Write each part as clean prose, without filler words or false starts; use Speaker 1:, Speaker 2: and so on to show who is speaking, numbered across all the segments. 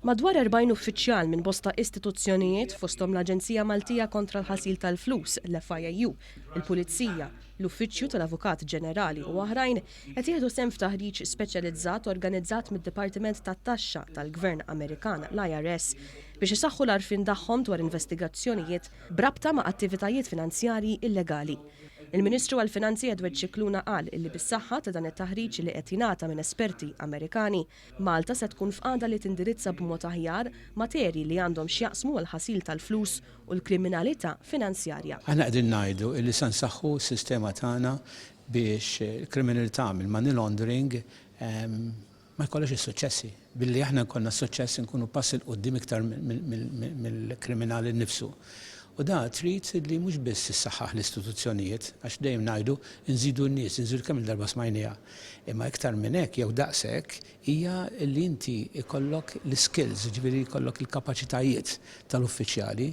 Speaker 1: Madwar 40 uffiċjal minn bosta istituzzjonijiet fosthom l-Aġenzija Maltija kontra l-ħasil tal-Flus, l-FIU, il-Pulizija, l-Uffiċċju tal-Avukat Ġenerali u oħrajn qed jieħdu sehem f'taħriġ speċjalizzat organizzat mid-Dipartiment tat-Taxxa tal-Gvern Amerikan, l-IRS, biex isaħħu l-għarfien tagħhom dwar investigazzjonijiet brabta ma' attivitajiet finanzjarji illegali. Il-Ministru għall-Finanzi Edward Sciluna qal illi bis-saħħa ta' dan it-taħriġ li qed jingħata minn esperti Amerikani, Malta se tkun f'qagħda li tindirizza b'mod aħjar materji li għandhom x'jaqsmu l-ħasil tal-flus u l-kriminalità finanzjarja.
Speaker 2: Aħna qegħdin ngħidu li se nsaħħu s-sistema tagħna biex il-kriminalità mill-money laundering ma jkollux is-suċċessi. Billi aħna nkollna suċċess nkunu pass il qudiem iktar mill-kriminali nnifsu. U da trid li mhux biss issaħħaħ l-istituzzjonijiet, għax dejjem ngħidu nżidu n-nies, nżidu kemm il-darba smajnija. Imma iktar minn hekk jew daqshekk hija li inti ikollok l-skills, ġifieri jkollok il-kapaċitajiet tal-uffiċjali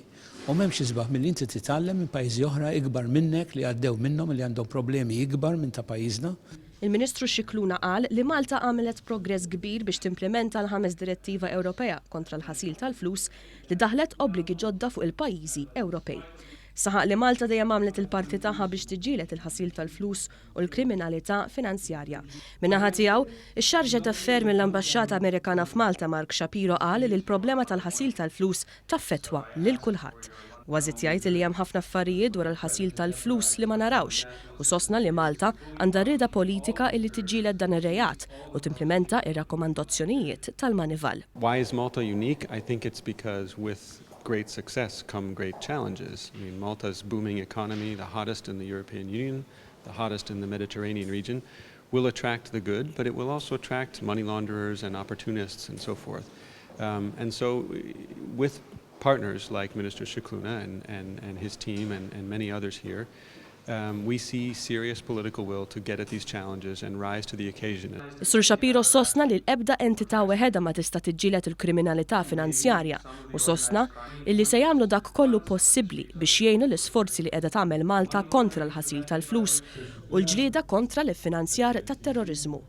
Speaker 2: u m'hemmx isbaħ milli inti titgħallem minn pajjiżi oħra ikbar minnek li għaddew minnhom li għandhom problemi ikbar minn ta' pajjiżna.
Speaker 1: Il-Ministru Sciluna qal li Malta għamlet progress kbir biex timplementa l-ħames direttiva ewropea kontra l-ħasil tal-flus li daħlet obbligi ġodda fuq il-pajjiżi Ewropej. Saħaq li Malta dejjem għamlet il-parti tagħha biex tiġġieled il-ħasil tal-flus u l-kriminalità finanzjarja. Min-naħa tiegħu, ix-Chargé ta' mill-Ambaxxata Amerikana f'Malta Mark Shapiro qal li l-problema tal-ħasil tal-flus taffettwa lil kulħadd. Għazit jgħid li hemm ħafna affarijiet dwar il-ħasil tal-flus li ma narawx u sostna li Malta għandha rieda politika li tiġġieled dan ir-rejat u timplementa ir-rakkomandazzjonijiet tal-Moneyval.
Speaker 3: Why is Malta unique? I think it's because with great success come great challenges. I mean, Malta's booming economy, the hottest in the European Union, the hottest in the Mediterranean region, will attract the good, but it will also attract money launderers and opportunists and so forth. And so with partners like Minister Sciluna and his team and many others here, we see serious political will to get at these challenges and rise to the occasion.
Speaker 1: Sur Shapiro sostna li l-ebda entità weħeda ma tista' tiġġieled il-kriminalità finanzjarja u sostna illi se jagħmlu dak kollu possibbli biex jgħinu l-isforzi li qiegħda tagħmel Malta kontra l-ħasil tal-flus u l-ġlieda kontra l-iffinanzjar tat-terrorizmu.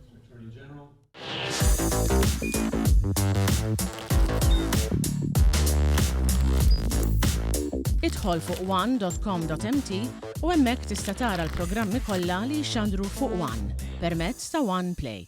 Speaker 4: Idħol fuq one.com.mt u hemmhekk tista' tara l-programmi kollha li jxandru fuq One permezz ta' One Play.